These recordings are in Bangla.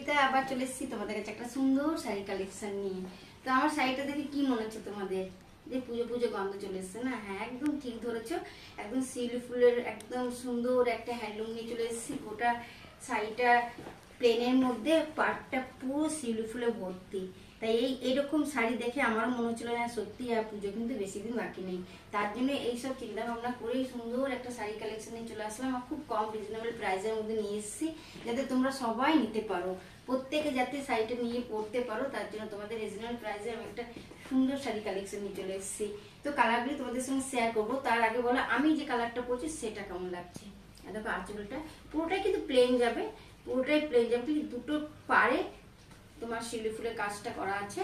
ভিডিওতে আবার চলে এসেছি তোমাদের কাছে একটা সুন্দর শাড়ি কালেকশন নিয়ে। তো আমার শাড়িটা দেখে কি মনে হচ্ছে তোমাদের যে পুজো পুজো গন্ধ চলে এসছে না? হ্যাঁ, একদম ঠিক ধরেছো। একদম শিউলি ফুলের একদম সুন্দর একটা হ্যান্ডলুম নিয়ে চলে এসেছি। গোটা শাড়িটা প্লেনের মধ্যে পাটটা পুরো শিউলি ফুলে ভর্তি। তাই এইরকম শাড়ি দেখে আমার মনে হচ্ছিল না সত্যি আর পুজো কিন্তু বেশি দিন বাকি নেই। তার জন্য এইসব চিন্তা ভাবনা করেই সুন্দর একটা শাড়ি কালেকশন নিয়ে চলে আসলাম। আর খুব কম রিজনেবল প্রাইসের মধ্যে নিয়ে এসেছি, যাতে তোমরা সবাই নিতে পারো, প্রত্যেকে যাতে শাড়িটা নিয়ে পরতে পারো। তার জন্য তোমাদের রিজনেবল প্রাইসে আমি একটা সুন্দর শাড়ি কালেকশন নিয়ে চলে এসেছি। তো কালারগুলি তোমাদের সঙ্গে শেয়ার করবো। তার আগে বলো আমি যে কালারটা পরছি সেটা কেমন লাগছে। দেখো আঁচলটা পুরোটাই কিন্তু প্লেন যাবে, পুরোটাই প্লেন যাবে, দুটো পারে তোমার শিউলি ফুলের কাজটা করা আছে।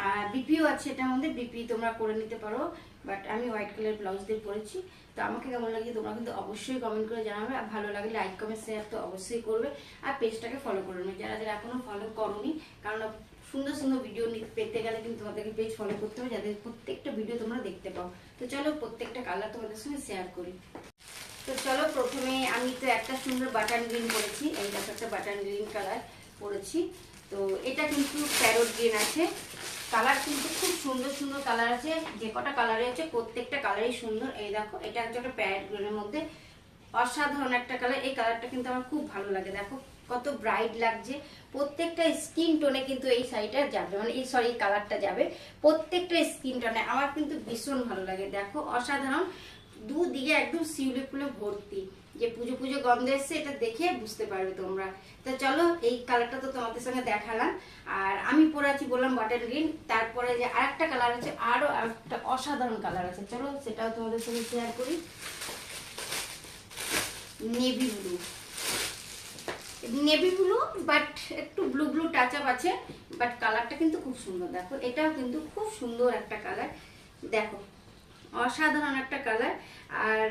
আর বিপিও আছে এটার মধ্যে, বিপি তোমরা করে নিতে পারো। বাট আমি হোয়াইট কালার ব্লাউজ দিয়ে পরেছি। তো আমাকে কেমন লাগে তোমরা কিন্তু অবশ্যই কমেন্ট করে জানাবে। আর ভালো লাগলে লাইক কমেন্ট শেয়ার তো অবশ্যই করবে। আর পেজটাকে ফলো করে নেবে যারা যারা এখনো ফলো করোনি, কারণ সুন্দর সুন্দর ভিডিও পেতে গেলে কিন্তু তোমাদেরকে পেজ ফলো করতে হবে, যাদের প্রত্যেকটা ভিডিও তোমরা দেখতে পাও। তো চলো প্রত্যেকটা কালার তোমাদের সঙ্গে শেয়ার করি। তো চলো প্রথমে আমি তো একটা সুন্দর বাটন গ্রিন পরেছি, এই দেখো একটা বাটন গ্রিন কালার পরেছি। তো এটা কিন্তু প্যারট গ্রিন আছে, কালার কিন্তু খুব সুন্দর সুন্দর কালার আছে। যে কটা কালারে আছে প্রত্যেকটা কালারই সুন্দর। এই দেখো এটা হচ্ছে একটা প্যারট গ্রিনের মধ্যে অসাধারণ একটা কালার। এই কালারটা কিন্তু আমার খুব ভালো লাগে, দেখো কত ব্রাইট লাগছে। প্রত্যেকটা স্কিন টোনে কিন্তু এই শাড়িটা যাবে, মানে এই সরি কালারটা যাবে প্রত্যেকটা স্কিন টোনে। আমার কিন্তু ভীষণ ভালো লাগে, দেখো অসাধারণ। দুদিকে একদম শিউলি ফুলে ভর্তি, যে পুজো পুজো গন্ধ এসছে এটা দেখে বুঝতে পারবে তোমরা। তো চলো এই কালারটা তো তোমাদের সঙ্গে দেখালাম। আর আমি পরে আছি বললাম বাটন গ্রিন, তারপরে যে আরেকটা কালার আছে, আরো একটা অসাধারণ কালার আছে, চলো সেটাও তোমাদের সঙ্গে শেয়ার করি। Navy blue, navy blue but একটু ব্লু ব্লু টাচ আপ আছে, বাট কালারটা কিন্তু খুব সুন্দর। দেখো এটাও কিন্তু খুব সুন্দর একটা কালার, দেখো অসাধারণ একটা কালার। আর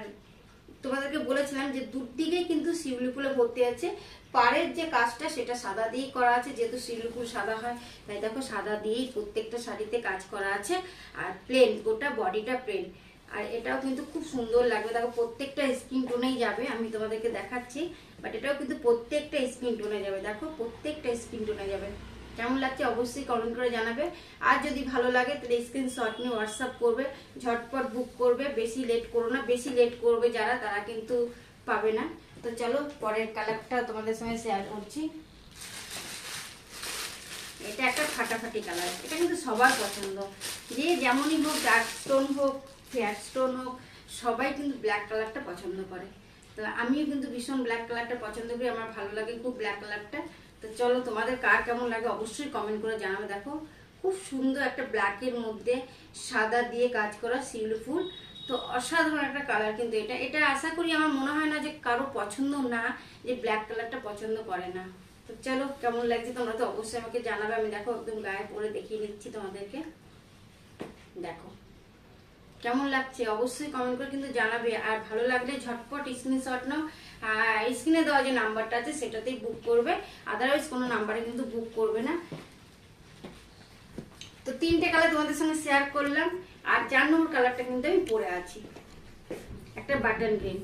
তোমাদেরকে বলেছিলাম যে দুদিকে কিন্তু শিউলি ফুলে ভর্তি আছে। পাড়ের যে কাজটা সেটা সাদা দিয়েই করা আছে, যেহেতু শিউলি ফুল সাদা হয় তাই দেখো সাদা দিয়েই প্রত্যেকটা শাড়িতে কাজ করা আছে। আর প্লেন, গোটা বডিটা প্লেন। আর এটাও কিন্তু খুব সুন্দর লাগবে, দেখো প্রত্যেকটা স্কিন টোনেই যাবে। আমি তোমাদেরকে দেখাচ্ছি, বাট এটাও কিন্তু প্রত্যেকটা স্কিন টোনে যাবে, দেখো প্রত্যেকটা স্কিন টোনে যাবে। কেমন লাগছে অবশ্যই কমেন্ট করে জানাবে। আর যদি ভালো লাগে তাহলে স্ক্রিনশট নিয়ে হোয়াটসঅ্যাপ করবে, ঝটপট বুক করবে, বেশি লেট করো না। বেশি লেট করবে যারা, তারা কিন্তু পাবে না। তো চলো পরের কালারটা তোমাদের সঙ্গে শেয়ার করছি। এটা একটা ফাটাফাটি কালার, এটা কিন্তু সবার পছন্দ, যে যেমনই হোক, ডার্ক স্টোন হোক ফেয়ার স্টোন হোক, সবাই কিন্তু ব্ল্যাক কালারটা পছন্দ করে। তো আমিও কিন্তু ভীষণ ব্ল্যাক কালারটা পছন্দ করি, আমার ভালো লাগে খুব ব্ল্যাক কালারটা। তো চলো তোমাদের কার কেমন লাগে অবশ্যই কমেন্ট করে জানাবে। দেখো খুব সুন্দর একটা ব্ল্যাকের মধ্যে সাদা দিয়ে কাজ করা শিউলি ফুল। তো অসাধারণ একটা কালার কিন্তু এটা। এটা আশা করি, আমার মনে হয় না যে কারো পছন্দ না, যে ব্ল্যাক কালারটা পছন্দ করে না। তো চলো কেমন লাগছে তোমরা তো অবশ্যই আমাকে জানাবে। আমি দেখো একদম গায়ে পরে দেখিয়ে নিচ্ছি তোমাদেরকে, দেখো কেমন লাগছে অবশ্যই কমেন্ট করে কিন্তু জানাবে। আর ভালো লাগলে ঝটপট স্ক্রিনশট নাও, স্ক্রিনে দেওয়া যে নাম্বারটা আছে সেটাতেই বুক করবে, আদারওয়াইজ কোনো নাম্বারে কিন্তু বুক করবে না। তো তিনটে কালার তোমাদের সঙ্গে শেয়ার করলাম। আর 4 নম্বর কালারটা কিন্তু আমি পরে আছি, একটা বাটন গ্রিন,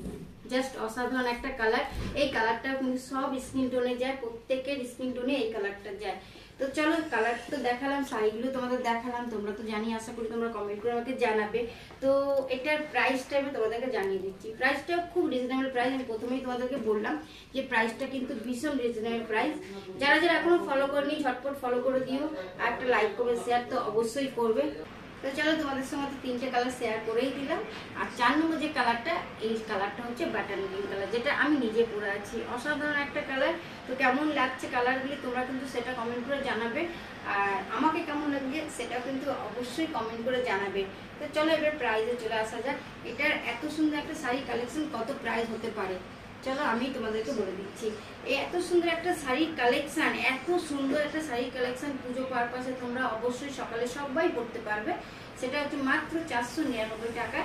জাস্ট অসাধারণ একটা কালার। এই কালারটা কিন্তু সব স্কিন টোনে যায়, প্রত্যেকের স্কিন টোনে এই কালারটা যায়। তো চলো কালার তো দেখালাম, শাড়িগুলো তোমাদের দেখালাম, তোমরা তো জানি, আশা করি তোমরা কমেন্ট করে আমাকে জানাবে। তো এটার প্রাইসটা আমি তোমাদেরকে জানিয়ে দিচ্ছি। প্রাইসটা খুব রিজনেবল প্রাইস, আমি প্রথমেই তোমাদেরকে বললাম যে প্রাইসটা কিন্তু ভীষণ রিজনেবল প্রাইস। যারা যারা এখনো ফলো করেনি ঝটপট ফলো করে দিও, আর একটা লাইক করবে, শেয়ার তো অবশ্যই করবে। তো চলো তোমাদের সঙ্গে তো তিনটে কালার শেয়ার করেই দিলাম। আর 4 নম্বর যে কালারটা, এই কালারটা হচ্ছে বাটন গ্রিন কালার, যেটা আমি নিজে পরে আছি, অসাধারণ একটা কালার। তো কেমন লাগছে কালারগুলি তোমরা কিন্তু সেটা কমেন্ট করে জানাবে। আর আমাকে কেমন লাগছে সেটাও কিন্তু অবশ্যই কমেন্ট করে জানাবে। তো চলো এবার প্রাইসে চলে আসা যাক। এটার এত সুন্দর একটা শাড়ি কালেকশন কত প্রাইস হতে পারে চলো আমি তোমাদেরকে বলে দিচ্ছি। এই এত সুন্দর একটা শাড়ির কালেকশন, এত সুন্দর একটা শাড়ির কালেকশন পুজো পারপাসে তোমরা অবশ্যই সকালে সবাই পরতে পারবে। সেটা হচ্ছে মাত্র 499 টাকা।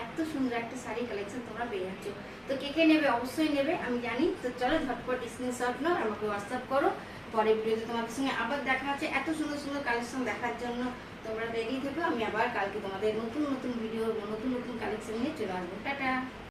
এত সুন্দর একটা শাড়ি কালেকশন তোমরা পেয়ে যাচ্ছ। তো কে কে নেবে অবশ্যই নেবে আমি জানি। তো চলো ঝটপট স্ক্রিনশট নাও, আমাকে হোয়াটসঅ্যাপ করো। পরের ভিডিওতে তোমাদের সঙ্গে আবার দেখা হচ্ছে। এত সুন্দর সুন্দর কালেকশন দেখার জন্য তোমরা রেডি থেকো। আমি আবার কালকে তোমাদের নতুন নতুন ভিডিও, নতুন নতুন কালেকশন নিয়ে চলে আসবো। টাটা।